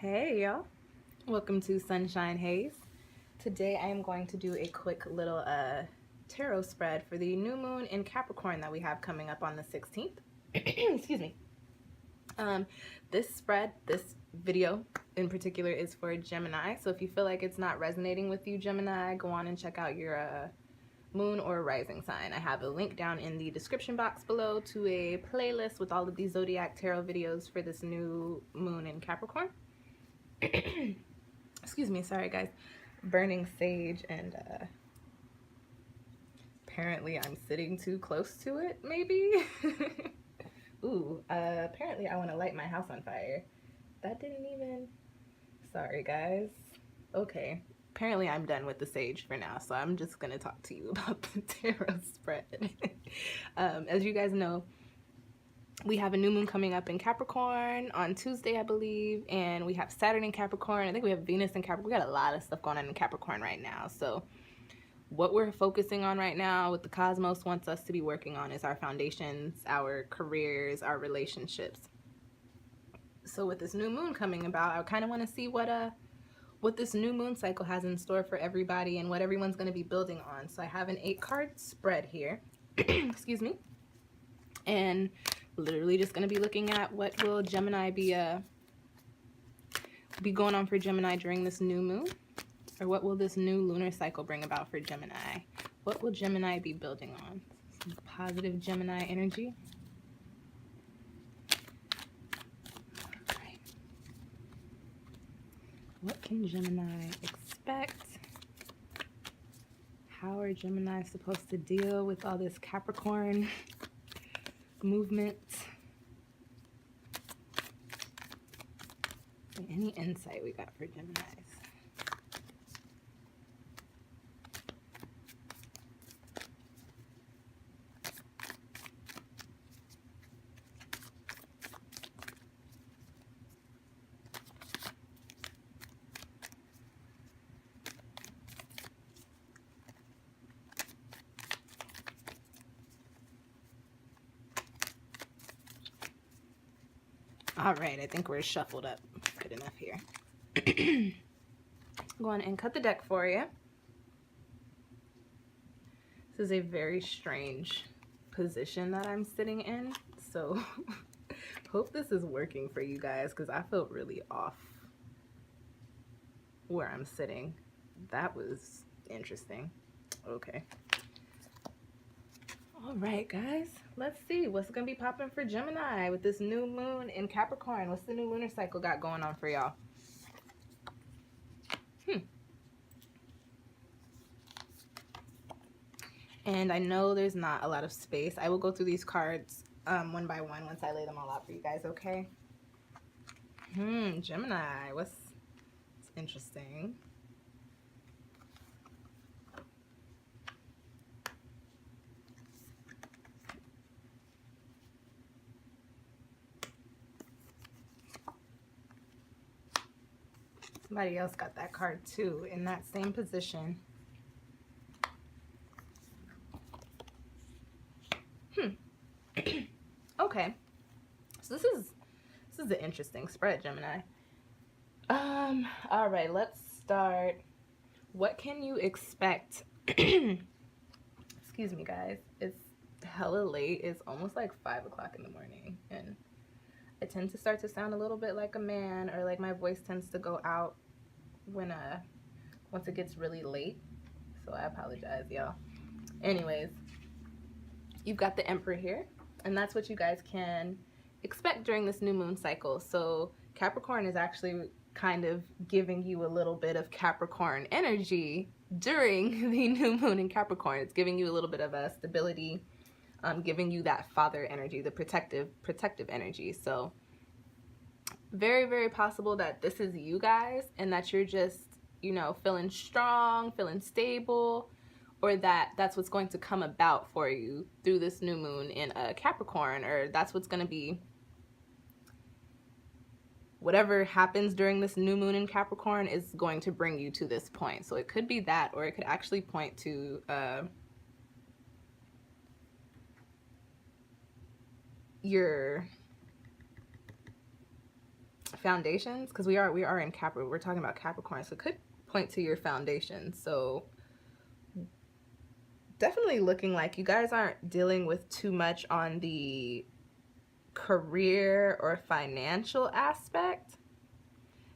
Hey y'all, welcome to Sunshine Haze. Today I am going to do a quick little tarot spread for the new moon in Capricorn that we have coming up on the 16th. Excuse me. This video in particular is for Gemini. So if you feel like it's not resonating with you, Gemini, go on and check out your moon or rising sign. I have a link down in the description box below to a playlist with all of these zodiac tarot videos for this new moon in Capricorn. Excuse me, sorry guys. Burning sage, and apparently I'm sitting too close to it, maybe? Ooh, apparently I want to light my house on fire. That didn't even... Sorry guys. Okay, apparently I'm done with the sage for now, so I'm just gonna talk to you about the tarot spread. As you guys know, we have a new moon coming up in Capricorn on Tuesday, I believe, and we have Saturn in Capricorn. I think we have Venus in Capricorn. We got a lot of stuff going on in Capricorn right now. So what we're focusing on right now, what the cosmos wants us to be working on, is our foundations, our careers, our relationships. So with this new moon coming about, I kind of want to see what this new moon cycle has in store for everybody and what everyone's going to be building on. So I have an 8-card spread here. Excuse me. And literally just going to be looking at what will Gemini be going on for Gemini during this new moon, or what will this new lunar cycle bring about for Gemini. What will Gemini be building on? Some positive Gemini energy. All right. What can Gemini expect? How are Gemini supposed to deal with all this Capricorn movement? And any insight we got for Geminis? All right, I think we're shuffled up good enough here. Go on and cut the deck for you. This is a very strange position that I'm sitting in, so hope this is working for you guys, because I felt really off where I'm sitting. That was interesting. Okay. All right, guys, let's see what's gonna be popping for Gemini with this new moon in Capricorn. What's the new lunar cycle got going on for y'all? And I know there's not a lot of space. I will go through these cards one by one once I lay them all out for you guys, okay? Gemini, what's interesting? Somebody else got that card too in that same position. Okay, so this is an interesting spread, Gemini. All right, let's start. What can you expect? Excuse me, guys. It's hella late. It's almost like 5 o'clock in the morning, and I tend to start to sound a little bit like a man, or like my voice tends to go out when once it gets really late. So I apologize, y'all. Anyways, you've got the Emperor here, and that's what you guys can expect during this new moon cycle. So Capricorn is actually kind of giving you a little bit of Capricorn energy during the new moon in Capricorn. It's giving you a little bit of a stability, giving you that father energy, the protective energy. So very, very possible that this is you guys, and that you're just, you know, feeling strong, feeling stable, or that's what's going to come about for you through this new moon in Capricorn, or that's what's going to be, whatever happens during this new moon in Capricorn is going to bring you to this point. So it could be that, or it could actually point to your foundations, because we are in Capricorn. We're talking about Capricorn, so it could point to your foundation. So definitely looking like you guys aren't dealing with too much on the career or financial aspect.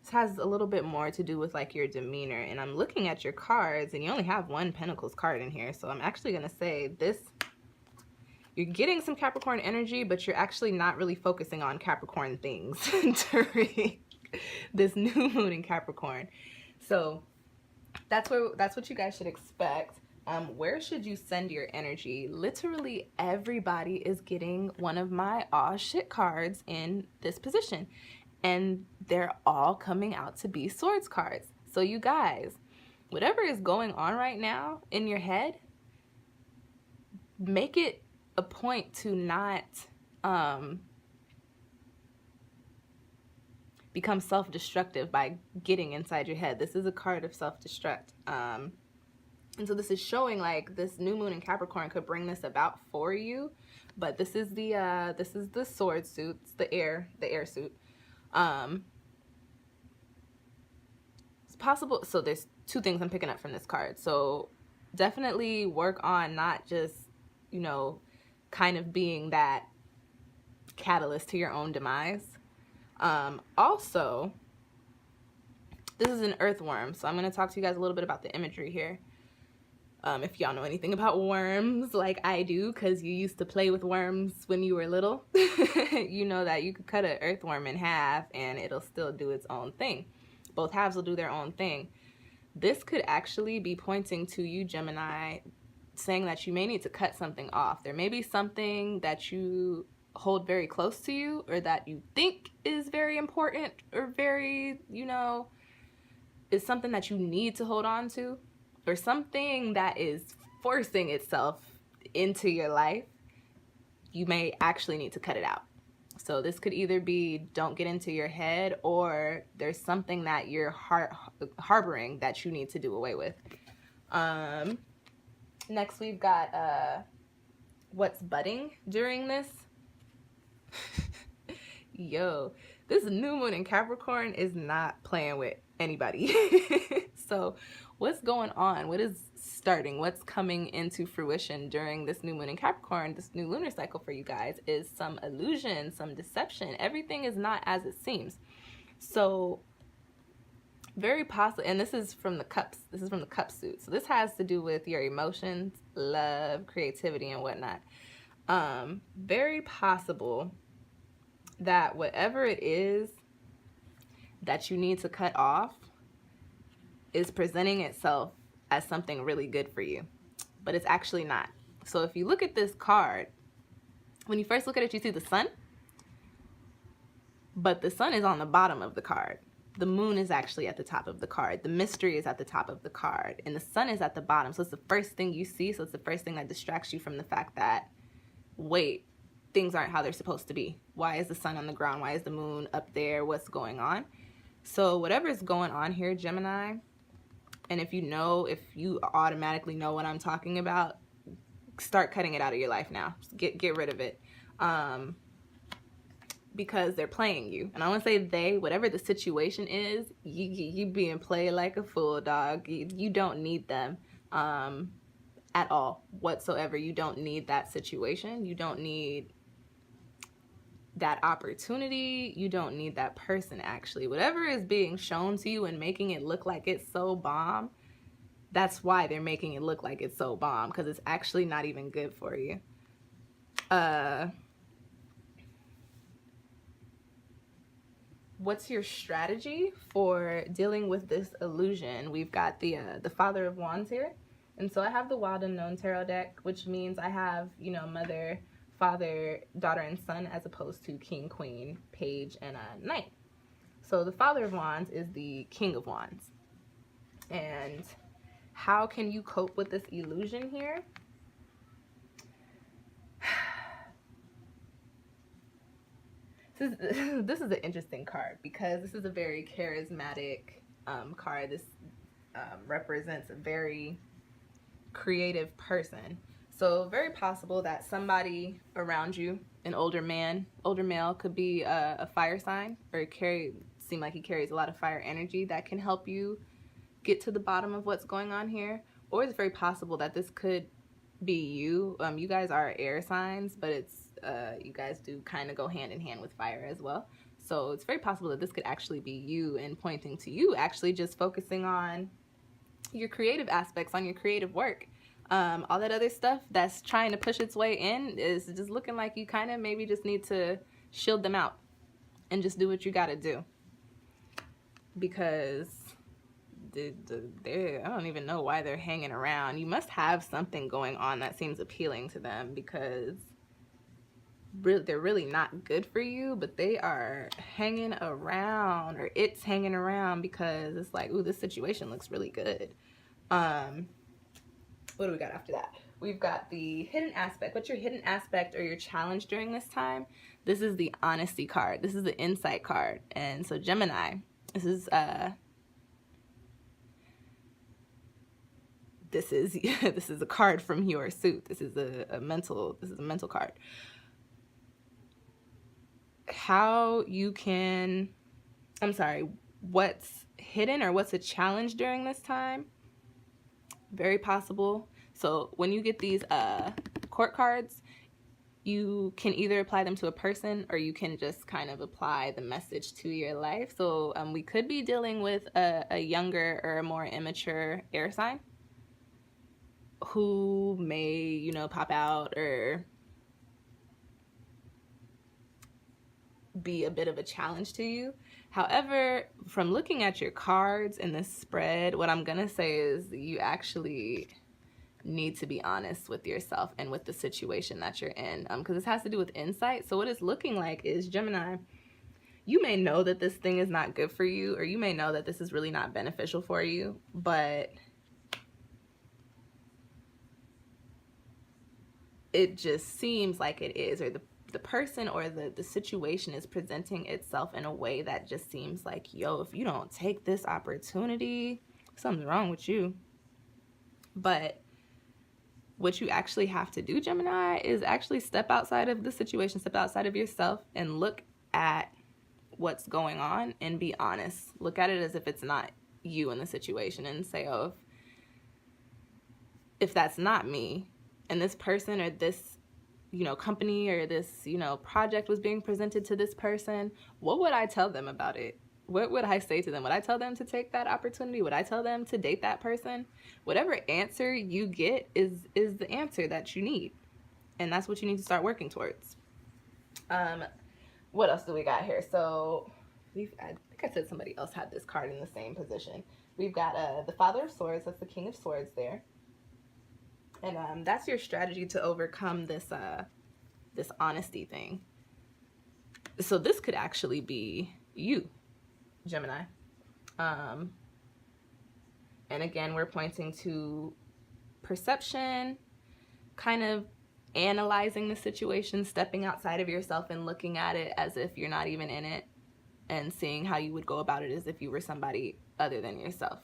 This has a little bit more to do with like your demeanor. And I'm looking at your cards, and you only have one Pentacles card in here. So I'm actually going to say this, you're getting some Capricorn energy, but you're actually not really focusing on Capricorn things during this new moon in Capricorn. So that's what you guys should expect. Where should you send your energy? Literally everybody is getting one of my aw shit cards in this position, and they're all coming out to be swords cards. So you guys, whatever is going on right now in your head, make it a point to not become self-destructive by getting inside your head. This is a card of self-destruct. And so this is showing like this new moon in Capricorn could bring this about for you. But this is the sword suit, it's the air suit. It's possible. So there's two things I'm picking up from this card. So definitely work on not just, you know, kind of being that catalyst to your own demise. Also, this is an earthworm, so I'm going to talk to you guys a little bit about the imagery here. If y'all know anything about worms like I do, because you used to play with worms when you were little, you know that you could cut an earthworm in half and it'll still do its own thing. Both halves will do their own thing. This could actually be pointing to you, Gemini, saying that you may need to cut something off. There may be something that you hold very close to you, or that you think is very important, or very, you know, is something that you need to hold on to, or something that is forcing itself into your life. You may actually need to cut it out. So this could either be don't get into your head, or there's something that you're harboring that you need to do away with. Next we've got what's budding during this. Yo, this new moon in Capricorn is not playing with anybody. So what's going on? What is starting? What's coming into fruition during this new moon in Capricorn, this new lunar cycle for you guys, is some illusion, some deception. Everything is not as it seems. So very possible, and this is from the cups. This is from the cup suit. So this has to do with your emotions, love, creativity, and whatnot. Very possible that whatever it is that you need to cut off is presenting itself as something really good for you, but it's actually not. So if you look at this card, when you first look at it, you see the sun, but the sun is on the bottom of the card. The moon is actually at the top of the card. The mystery is at the top of the card, and the sun is at the bottom. So it's the first thing you see. So it's the first thing that distracts you from the fact that, wait, things aren't how they're supposed to be. Why is the sun on the ground? Why is the moon up there? What's going on? So whatever is going on here, Gemini, and if you automatically know what I'm talking about, start cutting it out of your life now. Just get rid of it. Because they're playing you. And I want to say they, whatever the situation is, you being played like a fool, dog. You don't need them at all whatsoever. You don't need that situation. You don't need that opportunity. You don't need that person, actually. Whatever is being shown to you and making it look like it's so bomb, that's why they're making it look like it's so bomb, because it's actually not even good for you. What's your strategy for dealing with this illusion? We've got the Father of Wands here. And so I have the Wild Unknown Tarot deck, which means I have, you know, Mother, Father, Daughter, and Son, as opposed to King, Queen, Page, and Knight. So the Father of Wands is the King of Wands. And how can you cope with this illusion here? This is an interesting card, because this is a very charismatic card. This represents a very creative person. So very possible that somebody around you, an older male, could be a fire sign, or seem like he carries a lot of fire energy that can help you get to the bottom of what's going on here. Or it's very possible that this could be you. You guys are air signs, but it's you guys do kind of go hand in hand with fire as well. So it's very possible that this could actually be you, and pointing to you actually just focusing on your creative aspects, on your creative work. All that other stuff that's trying to push its way in is just looking like you kind of maybe just need to shield them out and just do what you got to do. Because I don't even know why they're hanging around. You must have something going on that seems appealing to them, because they're really not good for you, but they are hanging around, or it's hanging around because it's like, ooh, this situation looks really good. What do we got after that? We've got the hidden aspect. What's your hidden aspect or your challenge during this time? This is the honesty card. This is the insight card. And so Gemini, this is this is a card from your suit. This is a mental card. What's hidden or what's a challenge during this time? Very possible. So when you get these court cards, you can either apply them to a person, or you can just kind of apply the message to your life. So we could be dealing with a younger or a more immature air sign who may, pop out or be a bit of a challenge to you. However, from looking at your cards in this spread, what I'm going to say is you actually need to be honest with yourself and with the situation that you're in, because this has to do with insight. So what it's looking like is, Gemini, you may know that this thing is not good for you, or you may know that this is really not beneficial for you, but it just seems like it is, or the person or the situation is presenting itself in a way that just seems like, yo, if you don't take this opportunity, something's wrong with you. But what you actually have to do, Gemini, is actually step outside of the situation, step outside of yourself, and look at what's going on and be honest. Look at it as if it's not you in the situation, and say, oh, if that's not me, and this person or this company or this, project was being presented to this person, what would I tell them about it? What would I say to them? Would I tell them to take that opportunity? Would I tell them to date that person? Whatever answer you get is the answer that you need. And that's what you need to start working towards. What else do we got here? So I think I said somebody else had this card in the same position. We've got the Father of Swords. That's the King of Swords there. And that's your strategy to overcome this this honesty thing. So this could actually be you, Gemini. And again, we're pointing to perception, kind of analyzing the situation, stepping outside of yourself and looking at it as if you're not even in it, and seeing how you would go about it as if you were somebody other than yourself.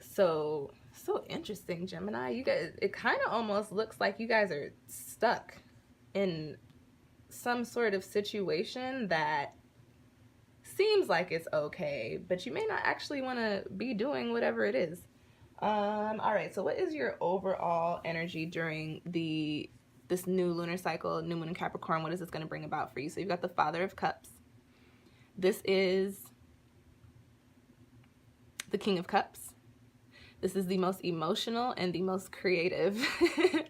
So interesting, Gemini. You guys, it kind of almost looks like you guys are stuck in some sort of situation that seems like it's okay, but you may not actually want to be doing whatever it is. All right, so what is your overall energy during this new lunar cycle, new moon in Capricorn? What is this going to bring about for you? So you've got the Father of Cups. This is the King of Cups. This is the most emotional and the most creative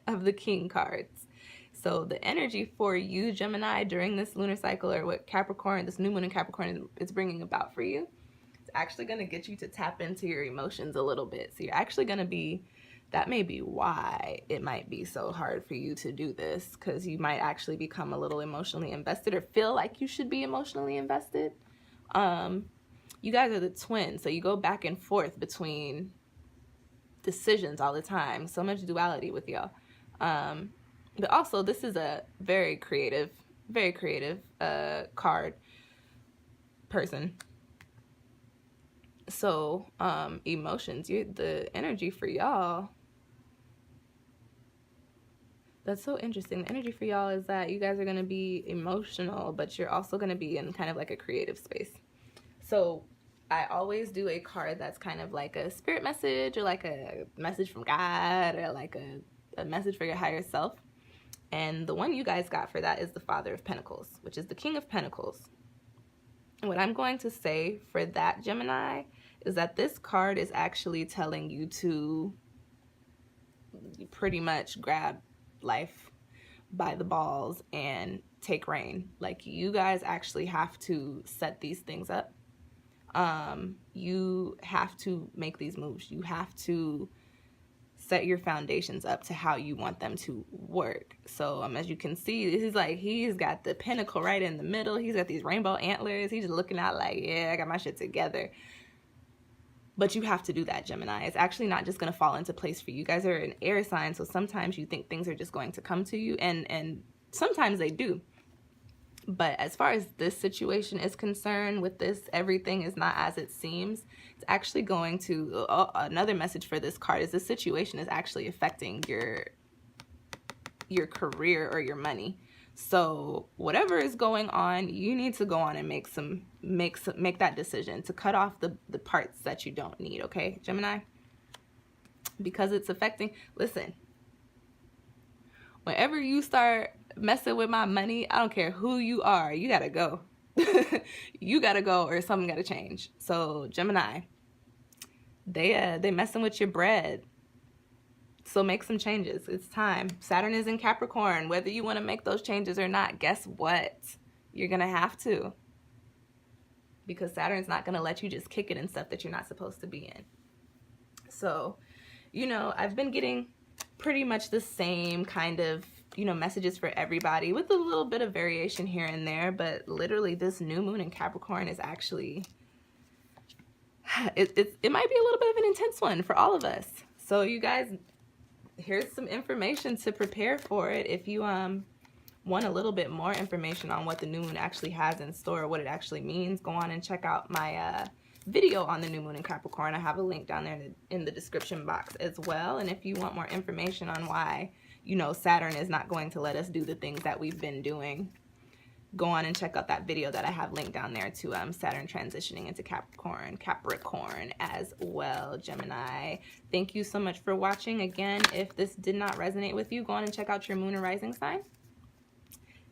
of the King cards. So the energy for you, Gemini, during this lunar cycle, or what Capricorn, this new moon in Capricorn is bringing about for you, it's actually going to get you to tap into your emotions a little bit. So you're actually going to be, that may be why it might be so hard for you to do this, because you might actually become a little emotionally invested, or feel like you should be emotionally invested. You guys are the twins, so you go back and forth between decisions all the time. So much duality with y'all. But also, this is a very creative card person. So emotions, the energy for y'all That's so interesting. The energy for y'all is that you guys are going to be emotional, but you're also going to be in kind of like a creative space. So I always do a card that's kind of like a spirit message, or like a message from God, or like a message for your higher self. And the one you guys got for that is the Father of Pentacles, which is the King of Pentacles. And what I'm going to say for that, Gemini, is that this card is actually telling you to pretty much grab life by the balls and take reign. Like, you guys actually have to set these things up. You have to make these moves. You have to set your foundations up to how you want them to work. So as you can see, he's got the pinnacle right in the middle. He's got these rainbow antlers. He's just looking out like, yeah, I got my shit together. But you have to do that, Gemini. It's actually not just going to fall into place for you. You guys are an air sign, so sometimes you think things are just going to come to you, and sometimes they do. But as far as this situation is concerned, with this, everything is not as it seems. It's actually going to, another message for this card is this situation is actually affecting your career or your money. So whatever is going on, you need to go on and make that decision to cut off the parts that you don't need, okay, Gemini? Because it's affecting, listen, whenever you start messing with my money, I don't care who you are, you gotta go. You gotta go, or something gotta change. So Gemini, they messing with your bread. So make some changes. It's time. Saturn is in Capricorn. Whether you want to make those changes or not, guess what? You're going to have to. Because Saturn's not going to let you just kick it in stuff that you're not supposed to be in. So, you know, I've been getting pretty much the same kind of, you know, messages for everybody with a little bit of variation here and there. But literally this new moon in Capricorn is actually, it might be a little bit of an intense one for all of us. So you guys, here's some information to prepare for it. If you want a little bit more information on what the new moon actually has in store, what it actually means, go on and check out my video on the new moon in Capricorn. I have a link down there in the description box as well. And if you want more information on why, you know, Saturn is not going to let us do the things that we've been doing, go on and check out that video that I have linked down there to Saturn transitioning into Capricorn as well, Gemini. Thank you so much for watching. Again, if this did not resonate with you, go on and check out your moon and rising sign.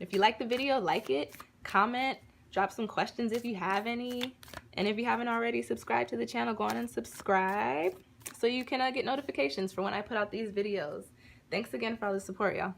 If you like the video, like it, comment, drop some questions if you have any. And if you haven't already subscribed to the channel, go on and subscribe so you can get notifications for when I put out these videos. Thanks again for all the support, y'all.